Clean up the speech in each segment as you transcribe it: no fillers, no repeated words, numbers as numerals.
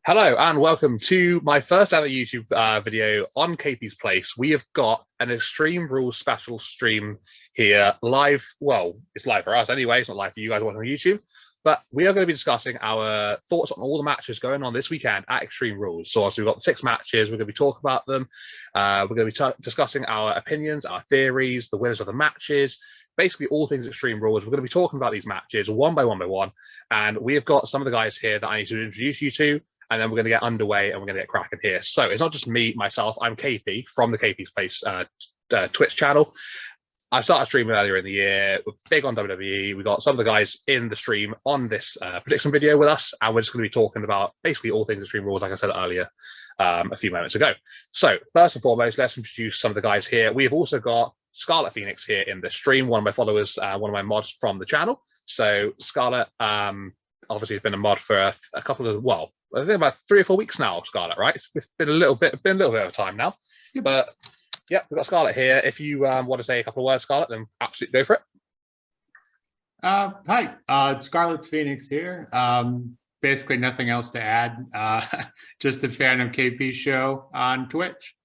Hello and welcome to my first ever YouTube video on KP's Place. We have got an Extreme Rules special stream here live. Well, it's live for us anyway. It's not live for you guys watching on YouTube. But we are going to be discussing our thoughts on all the matches going on this weekend at Extreme Rules. So obviously we've got 6 matches. We're going to be talking about them. We're going to be discussing our opinions, our theories, the winners of the matches, basically all things Extreme Rules. We're going to be talking about these matches one by one. And we have got some of the guys here that I need to introduce you to. And then we're going to get underway and we're going to get cracking here. So it's not just me, myself. I'm KP from the KP's Place Twitch channel. I started streaming earlier in the year. We're big on WWE. We got some of the guys in the stream on this prediction video with us. And we're just going to be talking about basically all things Extreme Rules, like I said earlier a few moments ago. So first and foremost, let's introduce some of the guys here. We have also got Scarlet Phoenix here in the stream, one of my followers, one of my mods from the channel. So Scarlet obviously has been a mod for a couple of, well, I think about 3 or 4 weeks now, Scarlet, right? It's been a little bit of time now. But yeah, we've got Scarlet here. If you want to say a couple of words, Scarlet, then absolutely go for it. Hi, Scarlet Phoenix here. Basically nothing else to add. Just a fan of KP's show on Twitch.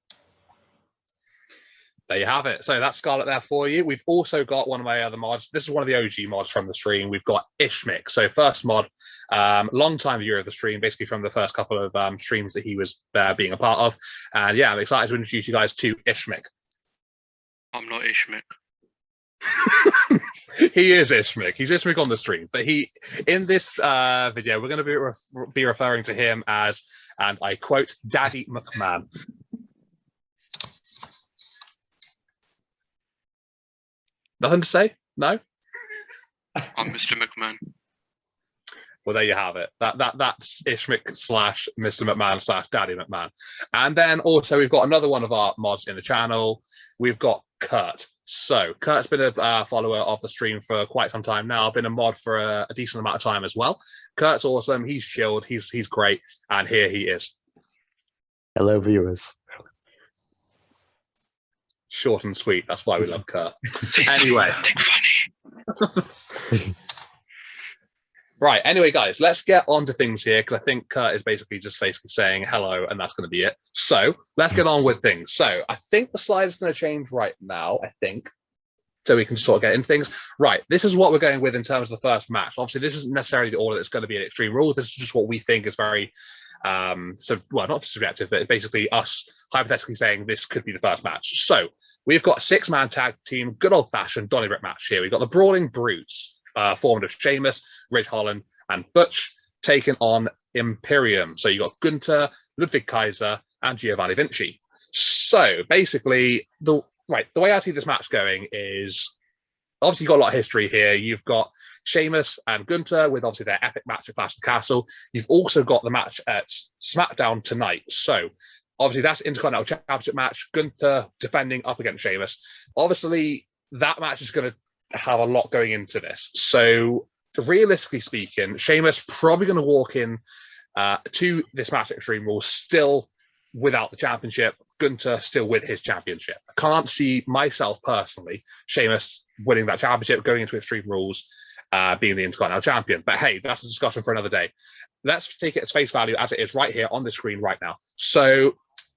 There you have it. So that's Scarlet there for you. We've also got one of my other mods. This is one of the OG mods from the stream. We've got Ishmik. So first mod, long time viewer of the stream, basically from the first couple of streams that he was being a part of. And yeah, I'm excited to introduce you guys to Ishmik. I'm not Ishmik. He is Ishmik. He's Ishmik on the stream. But he, in this video, we're going to be referring to him as, and I quote, Daddy McMahon. Nothing to say? No? I'm Mr. McMahon. Well, there you have it. That's Ishmik slash Mr. McMahon slash Daddy McMahon. And then also we've got another one of our mods in the channel. We've got Kurt. So Kurt's been a follower of the stream for quite some time now. Been a mod for a decent amount of time as well. Kurt's awesome. He's chilled. He's great. And here he is. Hello, viewers. Short and sweet. That's why we love Kurt. Anyway. Right. Anyway, guys, let's get on to things here because I think Kurt is basically saying hello, and that's going to be it. So let's get on with things. So I think the slide is going to change right now, I think, so we can sort of get into things. Right. This is what we're going with in terms of the first match. Obviously, this isn't necessarily the order that's going to be at Extreme Rules. This is just what we think is very well, not subjective, but it's basically us hypothetically saying this could be the first match. So we've got a 6-man tag team, good old-fashioned Donnybrook match here. We've got the Brawling Brutes, formed of Sheamus, Ridge Holland, and Butch, taking on Imperium. So you've got Gunther, Ludwig Kaiser, and Giovanni Vinci. So basically, the way I see this match going is, obviously you've got a lot of history here. You've got Sheamus and Gunther with obviously their epic match at Clash of the Castle. You've also got the match at SmackDown tonight. So obviously that's Intercontinental Championship match. Gunther defending up against Sheamus. Obviously that match is going to have a lot going into this. So realistically speaking, Sheamus probably going to walk in to this match at Extreme Rules still without the championship. Gunther still with his championship. I can't see myself personally, Sheamus winning that championship, going into Extreme Rules, being the Intercontinental Champion. But hey, that's a discussion for another day. Let's take it at face value as it is right here on the screen right now. So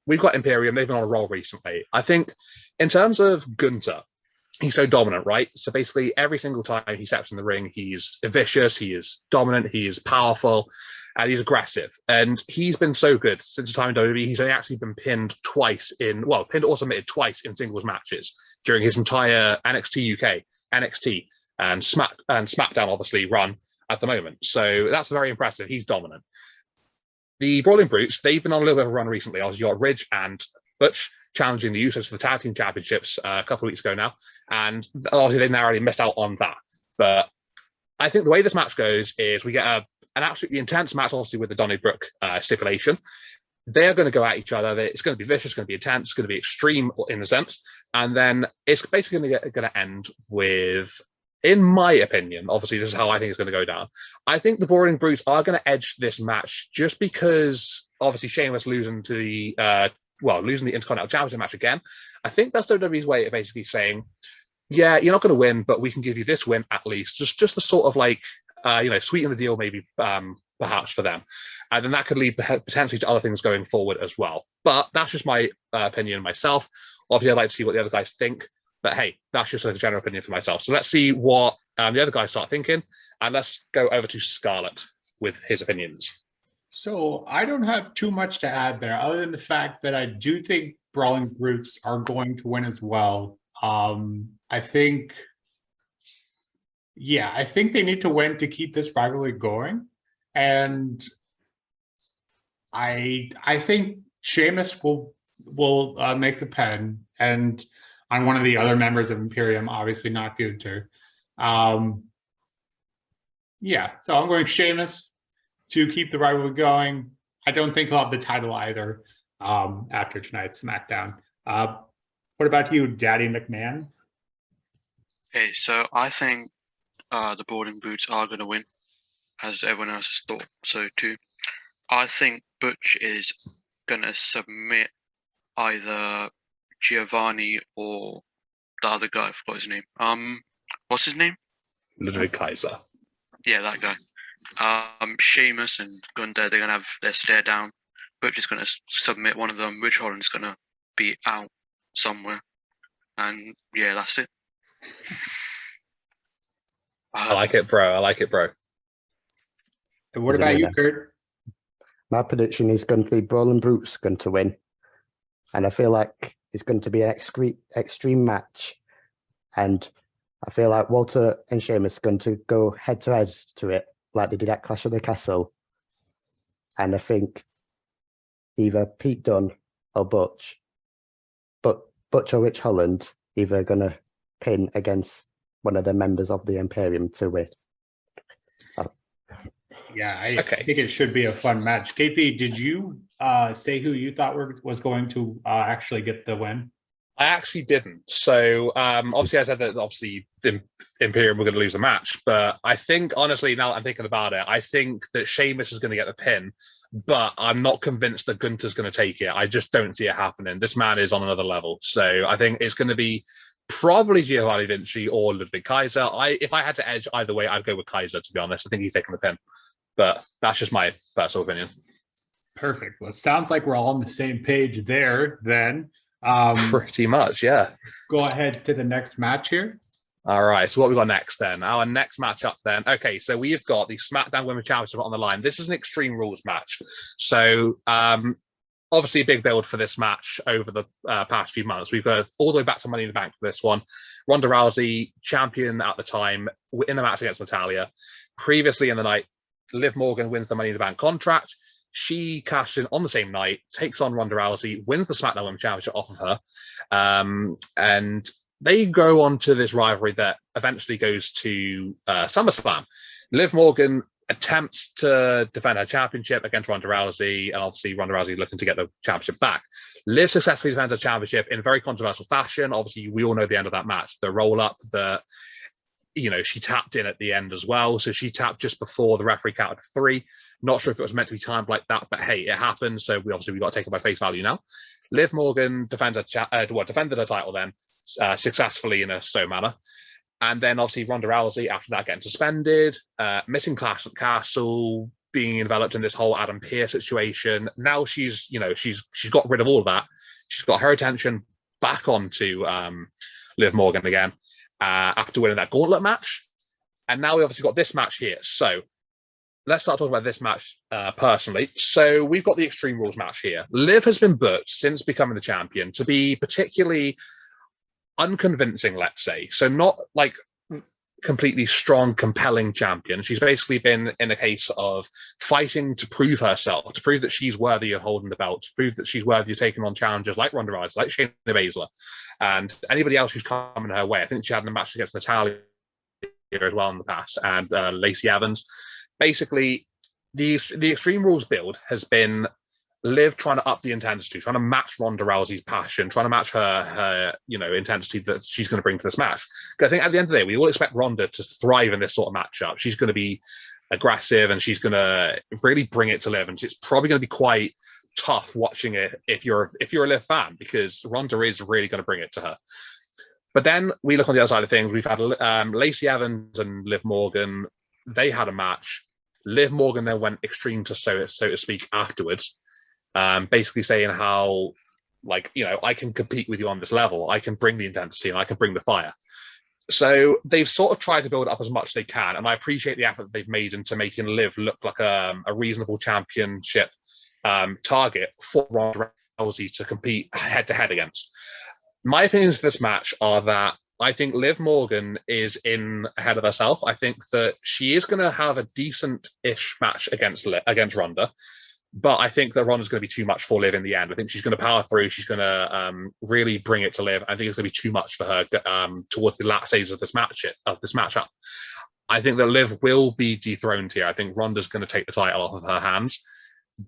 we've got Imperium. They've been on a roll recently. I think in terms of Gunther, he's so dominant, right? So basically every single time he steps in the ring, he's vicious, he is dominant, he is powerful, and he's aggressive. And he's been so good since the time in WWE. He's actually been pinned twice pinned or submitted twice in singles matches during his entire NXT UK, NXT, and SmackDown obviously run at the moment. So that's very impressive. He's dominant. The Brawling Brutes, they've been on a little bit of a run recently. Obviously, you got Ridge and Butch challenging the Usos for the tag team championships a couple of weeks ago now, and obviously they narrowly missed out on that. But I think the way this match goes is we get an absolutely intense match, obviously with the Donnybrook stipulation. They're going to go at each other. It's going to be vicious, it's going to be intense, it's going to be extreme in a sense, and then it's basically going to end with, in my opinion, obviously this is how I think it's going to go down, I think the Brawling Brutes are going to edge this match just because obviously Sheamus losing to the losing the Intercontinental Championship match again. I think that's WWE's way of basically saying, yeah, you're not going to win, but we can give you this win at least, just to sort of like sweeten the deal maybe perhaps for them. And then that could lead potentially to other things going forward as well. But that's just my opinion myself. Obviously, I'd like to see what the other guys think. But hey, that's just a general opinion for myself. So let's see what the other guys start thinking. And let's go over to Scarlett with his opinions. So I don't have too much to add there, other than the fact that I do think Brawling Brutes are going to win as well. I think they need to win to keep this rivalry going. And I think Sheamus will make the pen, and on one of the other members of Imperium, obviously not Gunther. So I'm going Sheamus to keep the rivalry going. I don't think he'll have the title either after tonight's SmackDown. What about you, Daddy McMahon? Okay, so I think the Brawling Brutes are going to win, as everyone else has thought so too. I think Butch is going to submit either Giovanni or the other guy. I forgot his name. What's his name? Ludwig Kaiser. Yeah, that guy. Sheamus and Gunther, they're going to have their stare down. Butch is going to submit one of them. Rich Holland's going to be out somewhere. And yeah, that's it. I like it, bro. And what about you, Kurt? My prediction is going to be Brawling Brutes going to win. And I feel like it's going to be an extreme match. And I feel like Walter and Sheamus are going to go head-to-head to it, like they did at Clash of the Castle. And I think either Pete Dunne or Butch or Rich Holland either going to pin against one of the members of the Imperium to win. Yeah, I think it should be a fun match. KP, did you say who you thought was going to actually get the win? I actually didn't. So obviously I said that obviously the Imperium were going to lose the match, but I think honestly, now that I'm thinking about it, I think that Sheamus is going to get the pin, but I'm not convinced that Gunther's going to take it. I just don't see it happening. This man is on another level. So I think it's going to be probably Giovanni Vinci or Ludwig Kaiser. If I had to edge either way, I'd go with Kaiser, to be honest. I think he's taking the pin, but that's just my personal opinion. Perfect. Well, it sounds like we're all on the same page there then. Pretty much, yeah. Go ahead to the next match here. All right, so what we got next then? Our next matchup then. Okay, so we've got the SmackDown Women's Championship on the line. This is an Extreme Rules match. So obviously a big build for this match over the past few months. We've got all the way back to Money in the Bank for this one. Ronda Rousey, champion at the time, in a match against Natalya. Previously in the night, Liv Morgan wins the Money in the Bank contract. She cashed in on the same night, takes on Ronda Rousey, wins the SmackDown Women's Championship off of her. And they go on to this rivalry that eventually goes to SummerSlam. Liv Morgan attempts to defend her championship against Ronda Rousey, and obviously Ronda Rousey looking to get the championship back. Liv successfully defends her championship in a very controversial fashion. Obviously, we all know the end of that match, the roll-up, she tapped in at the end as well. So she tapped just before the referee counted 3. Not sure if it was meant to be timed like that, but hey, it happened. So we got to take it by face value now. Liv Morgan defended her title then successfully in a slow manner. And then obviously Ronda Rousey, after that, getting suspended, missing Clash at the Castle, being enveloped in this whole Adam Pearce situation. Now she's got rid of all of that. She's got her attention back onto Liv Morgan again after winning that gauntlet match. And now we obviously got this match here. So let's start talking about this match personally. So we've got the Extreme Rules match here. Liv has been booked since becoming the champion to be particularly unconvincing, let's say. So not like completely strong, compelling champion. She's basically been in a case of fighting to prove herself, to prove that she's worthy of holding the belt, to prove that she's worthy of taking on challengers like Ronda Rousey, like Shayna Baszler, and anybody else who's coming her way. I think she had a match against Natalya as well in the past, and Lacey Evans. Basically, the Extreme Rules build has been Liv trying to up the intensity, trying to match Ronda Rousey's passion, trying to match her intensity that she's going to bring to this match. Because I think at the end of the day, we all expect Ronda to thrive in this sort of matchup. She's going to be aggressive and she's going to really bring it to Liv, and it's probably going to be quite tough watching it if you're a Liv fan, because Ronda is really going to bring it to her. But then we look on the other side of things. We've had Lacey Evans and Liv Morgan. They had a match. Liv Morgan then went extreme to so to speak afterwards, basically saying how, like, I can compete with you on this level. I can bring the intensity and I can bring the fire. So they've sort of tried to build it up as much as they can, and I appreciate the effort they've made into making Liv look like a reasonable championship target for Ronda Rousey to compete head to head against. My opinions for this match are that I think Liv Morgan is in ahead of herself. I think that she is going to have a decent-ish match against Ronda, but I think that Ronda's going to be too much for Liv in the end. I think she's going to power through. She's going to really bring it to Liv. I think it's going to be too much for her towards the last stages of this matchup. I think that Liv will be dethroned here. I think Ronda's going to take the title off of her hands.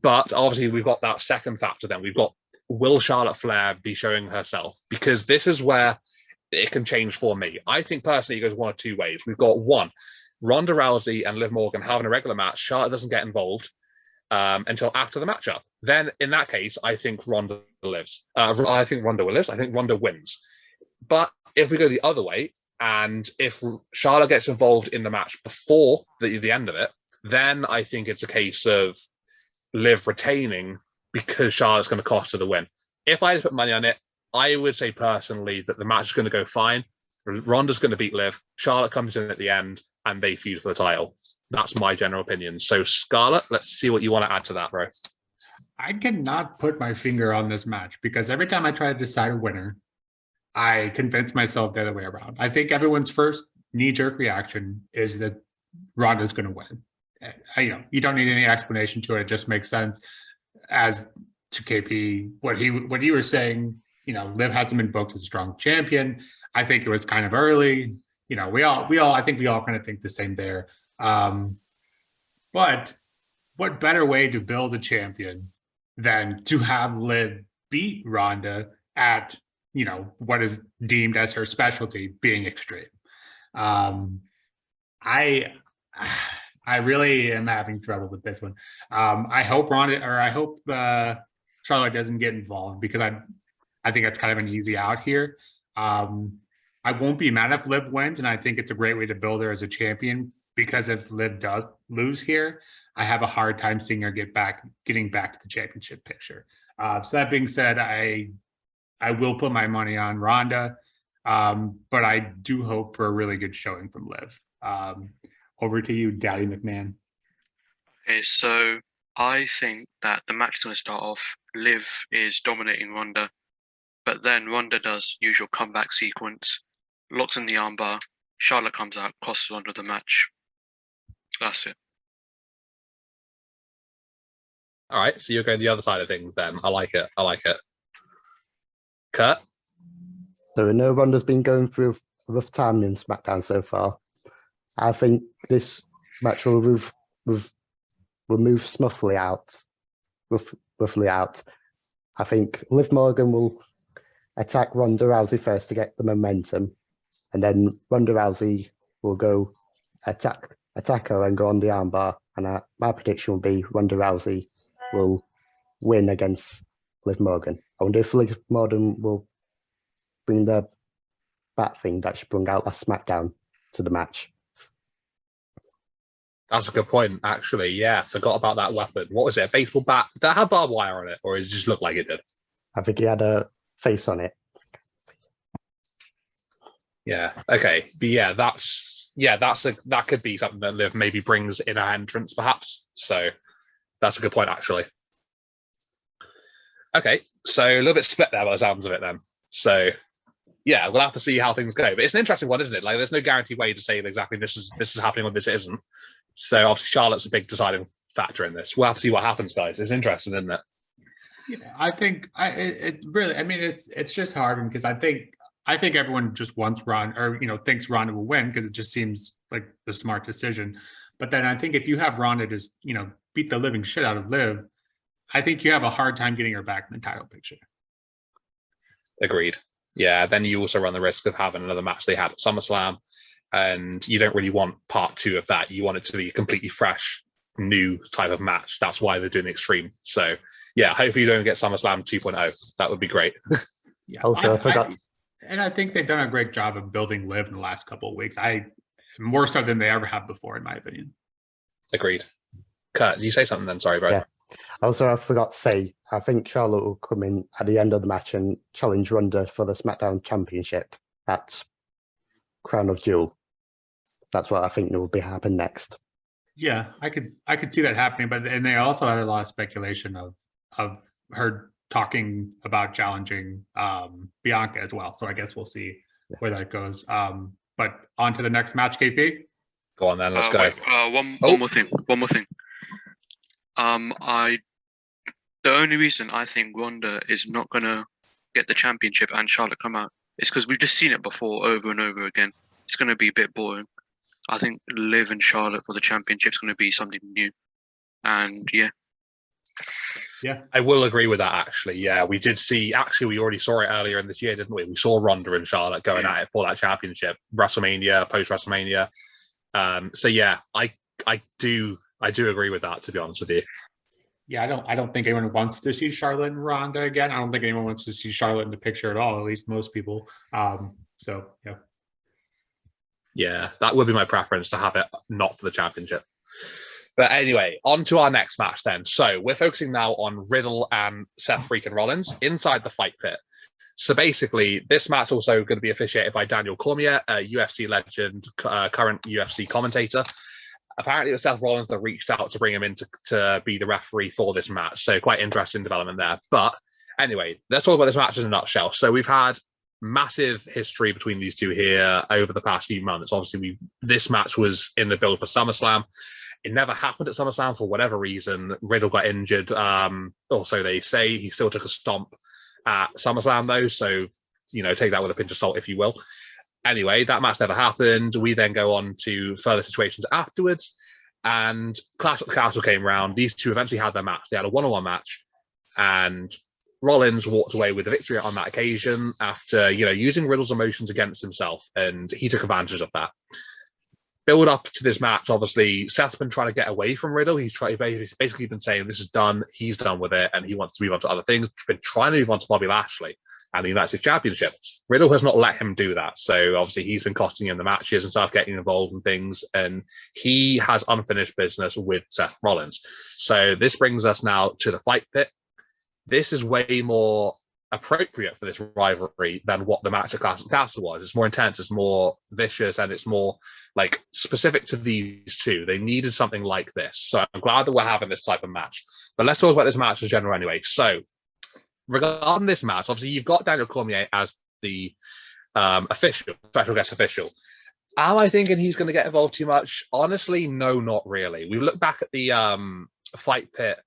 But obviously, we've got that second factor then. We've got, will Charlotte Flair be showing herself? Because this is where it can change for me. I think personally it goes one of two ways. We've got one, Ronda Rousey and Liv Morgan having a regular match. Charlotte doesn't get involved until after the matchup. Then in that case, I think Ronda lives. I think Ronda lives. I think Ronda wins. But if we go the other way, and if Charlotte gets involved in the match before the end of it, then I think it's a case of Liv retaining because Charlotte's going to cost her the win. If I had to put money on it, I would say personally that the match is going to go fine. Ronda's going to beat Liv. Charlotte comes in at the end and they feud for the title. That's my general opinion. So Scarlett, let's see what you want to add to that, bro. I cannot put my finger on this match because every time I try to decide a winner, I convince myself the other way around. I think everyone's first knee-jerk reaction is that Ronda's going to win. You don't need any explanation to it. It just makes sense. As to KP, what you were saying, Liv hasn't been booked as a strong champion. I think it was kind of early. I think we all kind of think the same there. But what better way to build a champion than to have Liv beat Ronda at, what is deemed as her specialty, being extreme. I really am having trouble with this one. I hope Charlotte doesn't get involved because I think that's kind of an easy out here. I won't be mad if Liv wins, and I think it's a great way to build her as a champion, because if Liv does lose here, I have a hard time seeing her getting back to the championship picture. So that being said, I will put my money on Ronda, but I do hope for a really good showing from Liv. Over to you, Daddy McMahon. Okay, so I think that the match is going to start off. Liv is dominating Ronda, but then Ronda does usual comeback sequence, locks in the armbar. Charlotte comes out, costs Ronda the match. That's it. All right, so you're going the other side of things then. I like it. Kurt? So I know Ronda's been going through a rough time in SmackDown so far. I think this match will move roughly out. I think Liv Morgan will attack Ronda Rousey first to get the momentum, and then Ronda Rousey will go attack her and go on the armbar. And my prediction will be Ronda Rousey will win against Liv Morgan. I wonder if Liv Morgan will bring the bat thing that she brought out last SmackDown to the match. That's a good point, actually. Yeah, forgot about that weapon. What was it? A baseball bat? Did that have barbed wire on it, or does it just look like it did? I think he had a face on it. Yeah. Okay. But yeah, that could be something that Liv maybe brings in her entrance, perhaps. So that's a good point, actually. Okay, so a little bit split there by the sounds of it, then. So yeah, we'll have to see how things go. But it's an interesting one, isn't it? Like, there's no guaranteed way to say exactly this is happening or this isn't. So obviously Charlotte's a big deciding factor in this. We'll have to see what happens, guys. It's interesting, isn't it? Yeah, I think it's just hard because I think everyone just wants Ronda, or thinks Ronda will win because it just seems like the smart decision. But then I think if you have Ronda just beat the living shit out of Liv, I think you have a hard time getting her back in the title picture. Agreed. Yeah, then you also run the risk of having another match they had at SummerSlam, and you don't really want part two of that. You want it to be a completely fresh, new type of match. That's why they're doing the Extreme. So yeah, hopefully you don't get SummerSlam 2.0. That would be great. Yeah. Also, I forgot. And I think they've done a great job of building Liv in the last couple of weeks. More so than they ever have before, in my opinion. Agreed. Kurt, did you say something then? Sorry, bro. Yeah. Also, I forgot to say, I think Charlotte will come in at the end of the match and challenge Ronda for the SmackDown Championship at Crown of Jewel. That's what I think will be happen next. Yeah, I could see that happening, but and they also had a lot of speculation of her talking about challenging Bianca as well. So I guess we'll see where that goes. But on to the next match, KP. Go on then, let's go. Wait, one more thing. One more thing. The only reason I think Ronda is not gonna get the championship and Charlotte come out is because we've just seen it before over and over again. It's gonna be a bit boring. I think Liv and Charlotte for the championship is gonna be something new. And yeah. Yeah, I will agree with that, actually. Yeah, we did see, actually, we already saw it earlier in this year, didn't we? We saw Ronda and Charlotte going at it for that championship, WrestleMania, post-WrestleMania. So yeah, I do agree with that, to be honest with you. yeah. I don't think anyone wants to see Charlotte and Ronda again. I don't think anyone wants to see Charlotte in the picture at all. At least most people. So yeah. Yeah, that would be my preference, to have it not for the championship. But anyway, on to our next match then. So we're focusing now on Riddle and Seth freaking Rollins inside the fight pit. So basically, this match also going to be officiated by Daniel Cormier, a UFC legend, current UFC commentator. Apparently, it was Seth Rollins that reached out to bring him in to be the referee for this match. So quite interesting development there. But anyway, let's talk about this match in a nutshell. So we've had massive history between these two here over the past few months. Obviously, this match was in the build for SummerSlam. It never happened at SummerSlam for whatever reason. Riddle got injured. Also, they say he still took a stomp at SummerSlam, though. So, take that with a pinch of salt, if you will. Anyway, that match never happened. We then go on to further situations afterwards. And Clash at the Castle came round. These two eventually had their match. They had a one-on-one match. And Rollins walked away with the victory on that occasion after, using Riddle's emotions against himself. And he took advantage of that. Build up to this match, obviously, Seth's been trying to get away from Riddle. He's basically been saying this is done, he's done with it, and he wants to move on to other things. He's been trying to move on to Bobby Lashley and the United States Championship. Riddle has not let him do that. So obviously he's been costing him the matches and stuff, getting involved in things, and he has unfinished business with Seth Rollins. So this brings us now to the fight pit. This is way more appropriate for this rivalry than what the match at Clash at the Castle was. It's more intense, it's more vicious, and it's more like specific to these two. They needed something like this. So I'm glad that we're having this type of match. But let's talk about this match in general anyway. So regarding this match, obviously you've got Daniel Cormier as the special guest official. Am I thinking he's going to get involved too much? Honestly, no, not really. We've looked back at the fight pit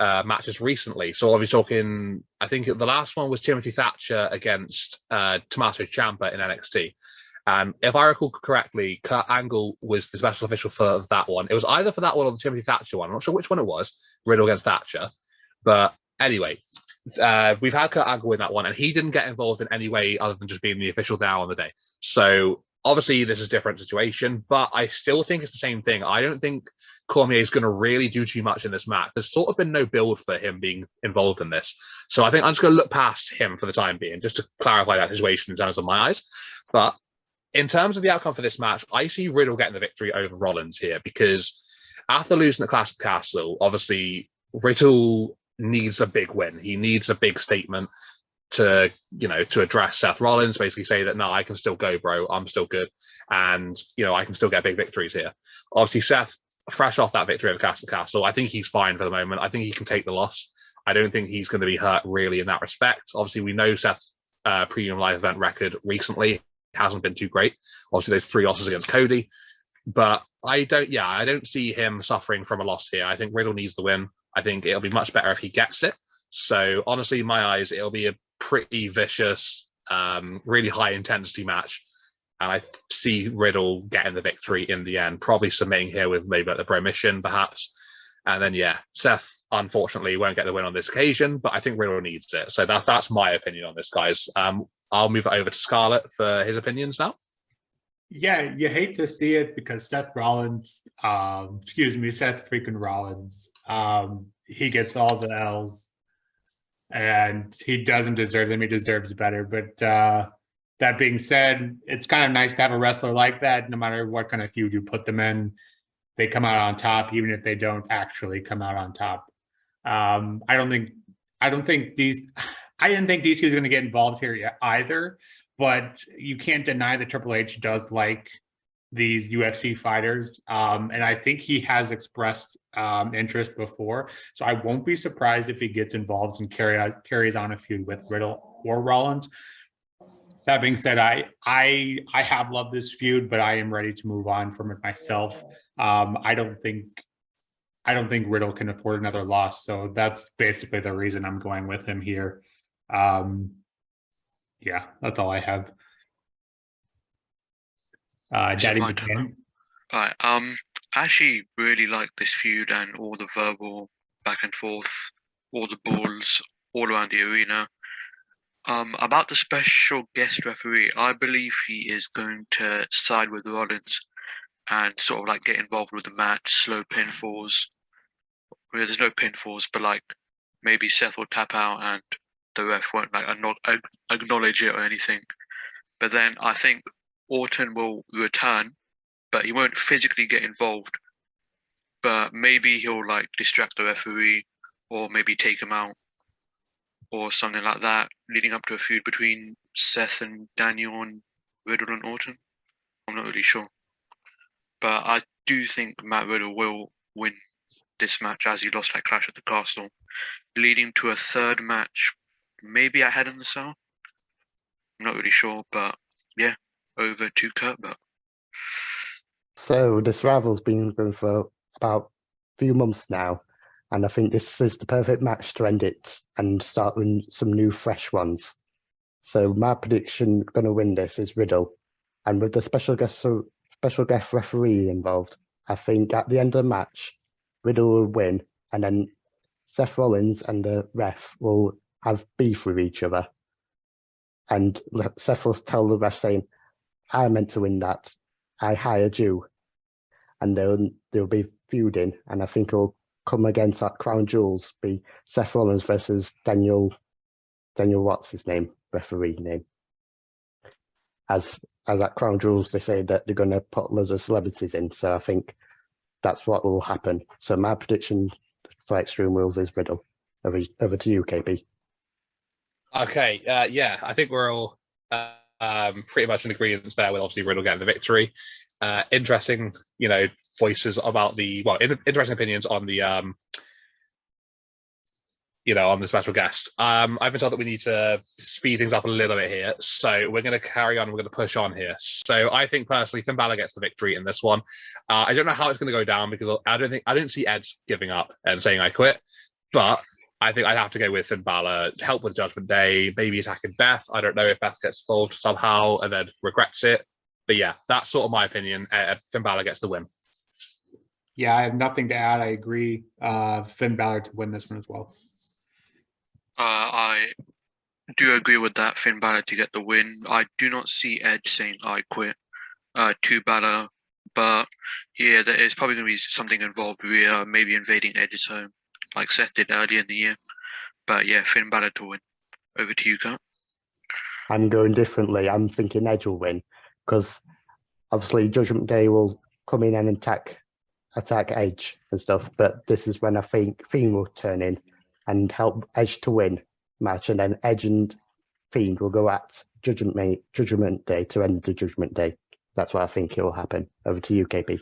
matches recently. So I'll be talking, I think the last one was Timothy Thatcher against Tommaso Ciampa in NXT. And if I recall correctly, Kurt Angle was the special official for that one. It was either for that one or the Timothy Thatcher one. I'm not sure which one it was, Riddle against Thatcher. But anyway, we've had Kurt Angle in that one, and he didn't get involved in any way other than just being the official there on the day. So obviously this is a different situation, but I still think it's the same thing. I don't think Cormier is going to really do too much in this match. There's sort of been no build for him being involved in this. So I think I'm just going to look past him for the time being, just to clarify that situation in terms of my eyes. But in terms of the outcome for this match, I see Riddle getting the victory over Rollins here, because after losing the Clash of the Castle, obviously Riddle needs a big win. He needs a big statement to address Seth Rollins, basically say that, no, I can still go, bro. I'm still good. And, I can still get big victories here. Obviously, Seth, fresh off that victory over Clash of the Castle, I think he's fine for the moment. I think he can take the loss. I don't think he's going to be hurt really in that respect. Obviously, we know Seth's premium live event record recently hasn't been too great. Obviously, those 3 losses against Cody. But I don't see him suffering from a loss here. I think Riddle needs the win. I think it'll be much better if he gets it. So honestly, in my eyes, it'll be a pretty vicious, really high intensity match. And I see Riddle getting the victory in the end, probably submitting here with maybe at the Bromission, perhaps. And then, Seth, unfortunately, won't get the win on this occasion, but I think Riddle needs it. So that's my opinion on this, guys. I'll move it over to Scarlett for his opinions now. Yeah, you hate to see it because Seth freaking Rollins, he gets all the L's and he doesn't deserve them. He deserves better. But that being said, it's kind of nice to have a wrestler like that, no matter what kind of feud you put them in. they come out on top, even if they don't actually come out on top. I didn't think DC was going to get involved here yet either, but you can't deny that Triple H does like these UFC fighters. And I think he has expressed interest before. So I won't be surprised if he gets involved and carries on a feud with Riddle or Rollins. That being said, I have loved this feud, but I am ready to move on from it myself. I don't think Riddle can afford another loss. So that's basically the reason I'm going with him here. Yeah, that's all I have. Daddy McCann. All right. I actually really like this feud and all the verbal back and forth, all the balls all around the arena. About the special guest referee, I believe he is going to side with Rollins and sort of like get involved with the match, slow pinfalls. Well, there's no pinfalls, but like maybe Seth will tap out and the ref won't like acknowledge it or anything. But then I think Orton will return, but he won't physically get involved. But maybe he'll like distract the referee or maybe take him out or something like that, leading up to a feud between Seth and Daniel and Riddle and Orton. I'm not really sure. But I do think Matt Riddle will win this match as he lost that Clash at the Castle, leading to a third match, maybe at Head in the Cell. I'm not really sure, but yeah, over to Kurtbert. So this rival's been going for about a few months now, and I think this is the perfect match to end it and start with some new fresh ones. So my prediction going to win this is Riddle, and with the special guest referee involved, I think at the end of the match, Riddle will win, and then Seth Rollins and the ref will have beef with each other, and Seth will tell the ref saying, "I meant to win that. I hired you," and they'll be feuding, and I think it'll come against that Crown Jewels, be Seth Rollins versus Daniel what's his name, referee name. As at Crown Jewels, they say that they're going to put loads of celebrities in, so I think that's what will happen. So my prediction for Extreme Rules is Riddle. Over to you, KP. Okay, yeah, I think we're all pretty much in agreement there with obviously Riddle getting the victory. Interesting, voices about interesting opinions on the on the special guest. I've been told that we need to speed things up a little bit here, so we're going to carry on. We're going to push on here. So I think personally, Finn Balor gets the victory in this one. I don't know how it's going to go down because I don't see Edge giving up and saying I quit, but I think I'd have to go with Finn Balor, help with Judgment Day, maybe attacking Beth. I don't know if Beth gets involved somehow and then regrets it. But yeah, that's sort of my opinion. Finn Balor gets the win. Yeah, I have nothing to add. I agree. Finn Balor to win this one as well. I do agree with that. Finn Balor to get the win. I do not see Edge saying I quit to Balor. But yeah, there is probably going to be something involved with maybe invading Edge's home, like Seth did earlier in the year. But yeah, Finn Balor to win. Over to you, Kurt. I'm going differently. I'm thinking Edge will win because obviously Judgment Day will come in and attack Edge and stuff. But this is when I think Fiend will turn in and help Edge to win match, and then Edge and Fiend will go at Judgment Day to end the Judgment Day. That's what I think will happen. Over to you, KP.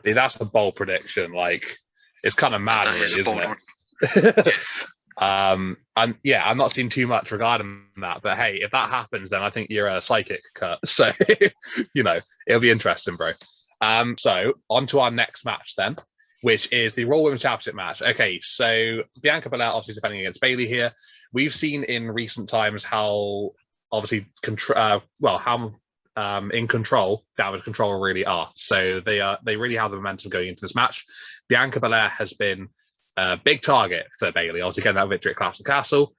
See, that's a bold prediction. Like, it's kind of mad, really, isn't it? And yeah, I'm not seeing too much regarding that. But hey, if that happens, then I think you're a psychic, Kurt. So, it'll be interesting, bro. So on to our next match then, which is the Raw Women's Championship match. Okay, so Bianca Belair obviously defending against Bayley here. We've seen in recent times how obviously in control Damage Control really are. So they really have the momentum going into this match. Bianca Belair has been a big target for Bayley, obviously getting that victory at Clash of the Castle.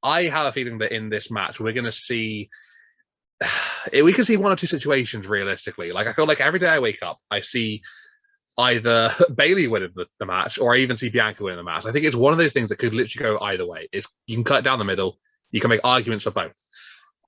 I have a feeling that in this match we're going to see we can see one or two situations realistically. Like, I feel like every day I wake up, I see either Bayley winning the match, or I even see Bianca winning the match. I think it's one of those things that could literally go either way. You can cut down the middle, you can make arguments for both.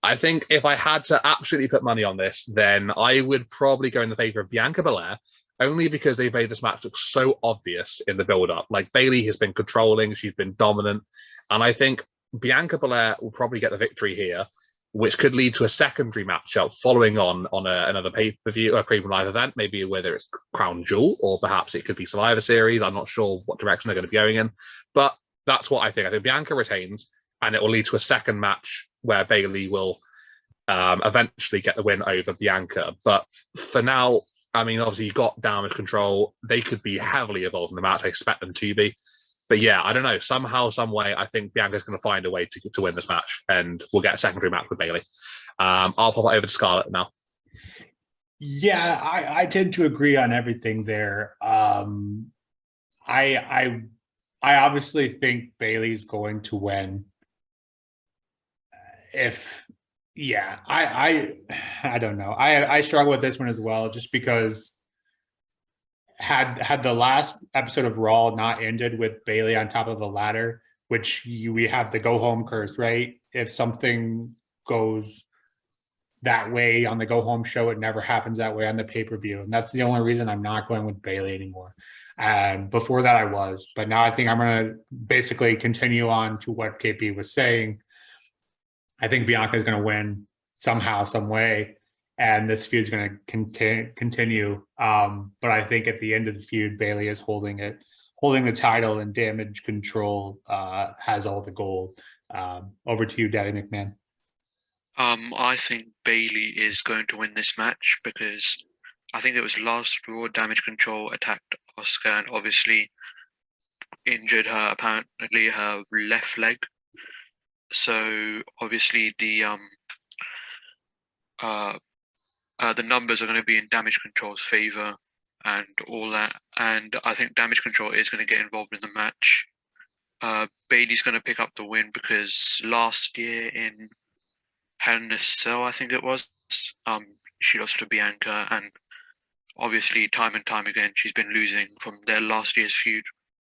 I think if I had to absolutely put money on this, then I would probably go in the favor of Bianca Belair only because they made this match look so obvious in the build-up. Like, Bayley has been controlling, she's been dominant, and I think Bianca Belair will probably get the victory here, which could lead to a secondary matchup following on another pay-per-view or premium live event, maybe whether it's Crown Jewel or perhaps it could be Survivor Series. I'm not sure what direction they're going to be going in, but that's what I think. I think Bianca retains, and it will lead to a second match where Bayley will eventually get the win over Bianca. But for now, I mean, obviously you got Damage Control. They could be heavily involved in the match. I expect them to be. But yeah, I don't know. Somehow, some way, I think Bianca's going to find a way to win this match, and we'll get a secondary match with Bayley. I'll pop it over to Scarlett now. Yeah, I tend to agree on everything there. I obviously think Bayley's going to win. I don't know. I struggle with this one as well, just because had the last episode of Raw not ended with Bayley on top of the ladder, which we have the go home curse, right? If something goes that way on the go home show, it never happens that way on the pay-per-view. And that's the only reason I'm not going with Bayley anymore. And before that I was, but now I think I'm going to basically continue on to what KP was saying. I think Bianca is going to win somehow, some way, and this feud is going to continue. But I think at the end of the feud, Bayley is holding the title, and Damage Control has all the gold. Over to you, Daddy McMahon. I think Bayley is going to win this match because I think it was last Raw Damage Control attacked Asuka and obviously injured her, apparently her left leg. So obviously the numbers are going to be in Damage Control's favor and all that. And I think Damage Control is going to get involved in the match. Bayley's going to pick up the win because last year in Hell in a Cell, I think it was, she lost to Bianca, and obviously time and time again she's been losing from their last year's feud.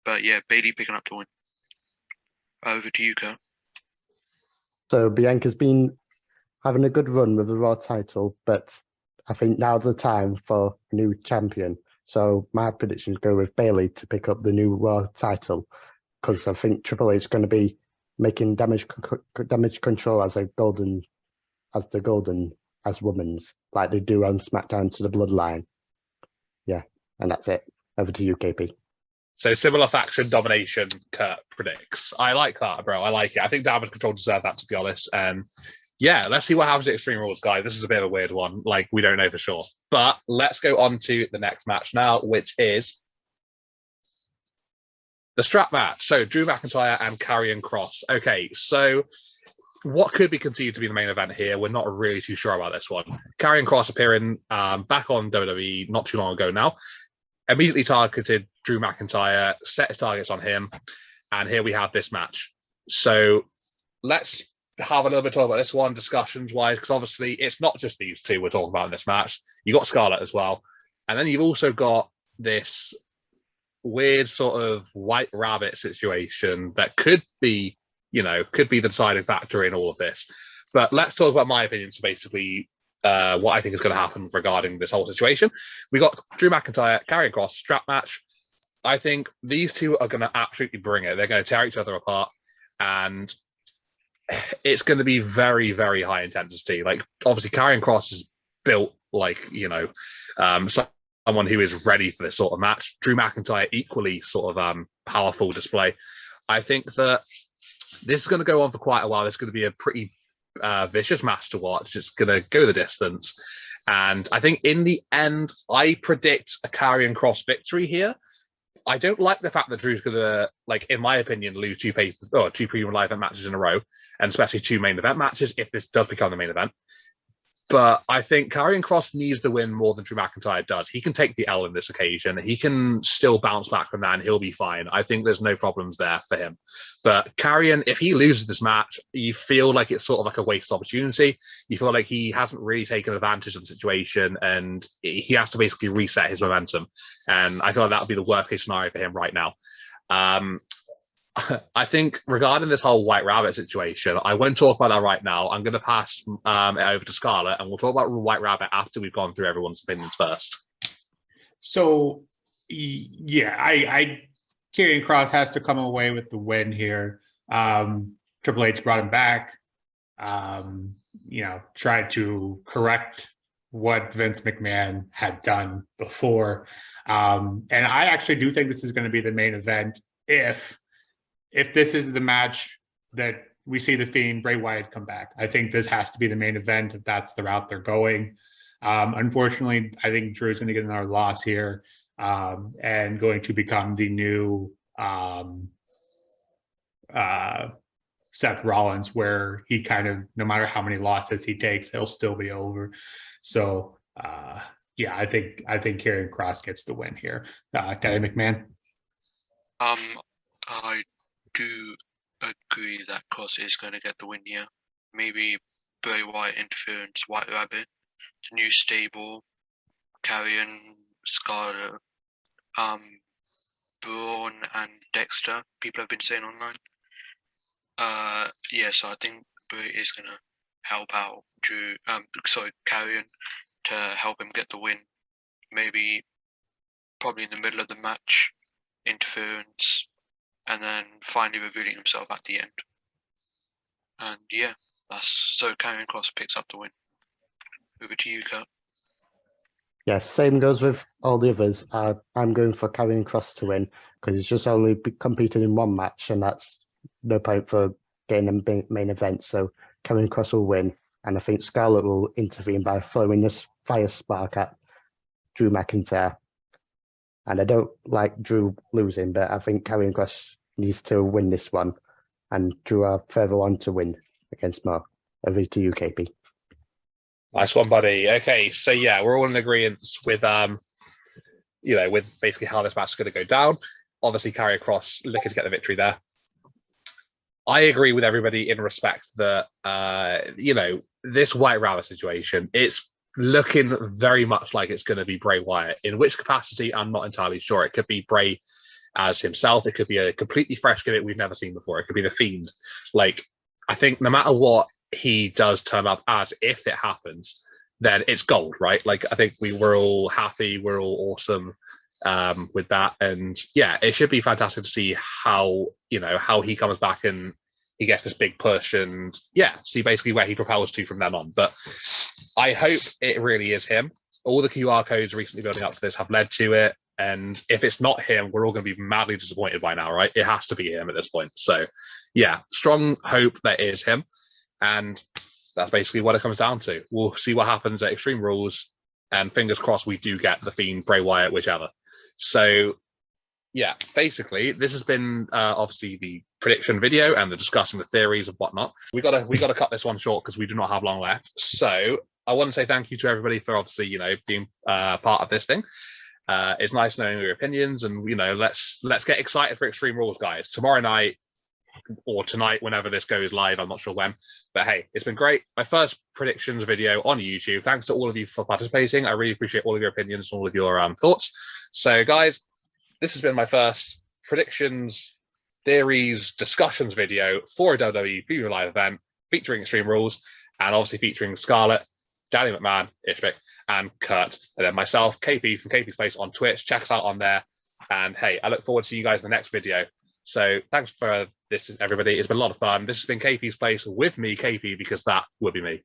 But yeah, Bayley picking up the win. Over to you, Kurt. So Bianca's been having a good run with the Raw title, but I think now's the time for a new champion. So my predictions go with Bayley to pick up the new Raw title, because I think Triple H is going to be making damage control as women's, like they do on SmackDown to the Bloodline. Yeah, and that's it. Over to you, KP. So similar faction domination, Kurt predicts. I like that, bro. I like it. I think Damage Control deserve that, to be honest. And yeah, let's see what happens at Extreme Rules, guys. This is a bit of a weird one. Like, we don't know for sure. But let's go on to the next match now, which is the strap match. So Drew McIntyre and Karrion Kross. Okay, so what could be conceived to be the main event here? We're not really too sure about this one. Karrion Kross appearing back on WWE not too long ago now. Immediately targeted Drew McIntyre, set his targets on him, and here we have this match. So let's have a little bit of talk about this one, discussions-wise, because obviously it's not just these two we're talking about in this match. You got Scarlett as well, and then you've also got this weird sort of white rabbit situation that could be, could be the deciding factor in all of this. But let's talk about my opinion. So basically, what I think is going to happen regarding this whole situation. We got Drew McIntyre, Karrion Kross, strap match. I think these two are going to absolutely bring it. They're going to tear each other apart, and it's going to be very, very high intensity. Like, obviously, Karrion Kross is built like, someone who is ready for this sort of match. Drew McIntyre, equally sort of powerful display. I think that this is going to go on for quite a while. It's going to be a pretty vicious match to watch. It's going to go the distance. And I think in the end, I predict a Karrion Kross victory here. I don't like the fact that Drew's going to, in my opinion, lose two premium live event matches in a row, and especially two main event matches if this does become the main event. But I think Karrion Kross needs the win more than Drew McIntyre does. He can take the L in this occasion. He can still bounce back from that, and he'll be fine. I think there's no problems there for him. But Karrion, if he loses this match, you feel like it's sort of like a wasted opportunity. You feel like he hasn't really taken advantage of the situation, and he has to basically reset his momentum. And I feel like that would be the worst case scenario for him right now. I think regarding this whole White Rabbit situation, I won't talk about that right now. I'm going to pass it over to Scarlett, and we'll talk about White Rabbit after we've gone through everyone's opinions first. So yeah, I Karrion Kross has to come away with the win here. Triple H brought him back. Tried to correct what Vince McMahon had done before. And I actually do think this is going to be the main event. If this is the match that we see the Fiend, Bray Wyatt come back, I think this has to be the main event if that's the route they're going. Unfortunately, I think Drew's going to get another loss here, and going to become the new Seth Rollins, where he kind of, no matter how many losses he takes, he'll still be over. So yeah, I think Karrion Kross gets the win here. Terry McMahon. I do agree that Kross is going to get the win here. Maybe Bray Wyatt interference, White Rabbit, the new stable, Karrion, Scarlett, Braun, and Dexter. People have been saying online. So I think Bray is going to help out Karrion to help him get the win. Maybe probably in the middle of the match, interference, and then finally revealing himself at the end. And yeah, so Karrion Kross picks up the win. Over to you, Kurt. Yes, same goes with all the others. I'm going for Karrion Kross to win because he's just only competed in one match, and that's no point for getting a main event. So Karrion Kross will win, and I think Scarlett will intervene by throwing this fire spark at Drew McIntyre. And I don't like Drew losing, but I think Karrion Kross needs to win this one, and Drew are further on to win against Mo. Over to you, KP. Nice one, buddy. Okay, so yeah, we're all in agreement with with basically how this match is going to go down. Obviously, Karrion Kross looking to get the victory there. I agree with everybody in respect that this White Rabbit situation, it's looking very much like it's going to be Bray Wyatt. In which capacity, I'm not entirely sure. It could be Bray as himself. It could be a completely fresh gimmick we've never seen before. It could be the Fiend. Like, I think no matter what he does turn up as, if it happens, then it's gold, right? Like, I think we're all happy, we're all awesome with that, and yeah, it should be fantastic to see how he comes back and he gets this big push, and yeah, see basically where he propels to from then on. But I hope it really is him. All the QR codes recently building up to this have led to it, and if it's not him, we're all going to be madly disappointed by now, right? It has to be him at this point. So yeah, strong hope that it is him. And that's basically what it comes down to. We'll see what happens at Extreme Rules, and fingers crossed we do get the Fiend, Bray Wyatt, whichever. So yeah, basically this has been obviously the prediction video and the discussing the theories and whatnot. We gotta cut this one short because we do not have long left. So I want to say thank you to everybody for obviously being part of this thing. It's nice knowing your opinions, and let's get excited for Extreme Rules, guys. Tomorrow night, or tonight, whenever this goes live, I'm not sure when, but hey, it's been great. My first predictions video on YouTube. Thanks to all of you for participating. I really appreciate all of your opinions and all of your thoughts. So guys, this has been my first predictions, theories, discussions video for a WWE Premium Live event featuring Extreme Rules, and obviously featuring Scarlett, Danny McMahon, Ishbik, and Kurt, and then myself, KP from KP's Place on Twitch. Check us out on there, and hey, I look forward to seeing you guys in the next video. So thanks for this, everybody. It's been a lot of fun. This has been KP's Place with me, KP, because that would be me.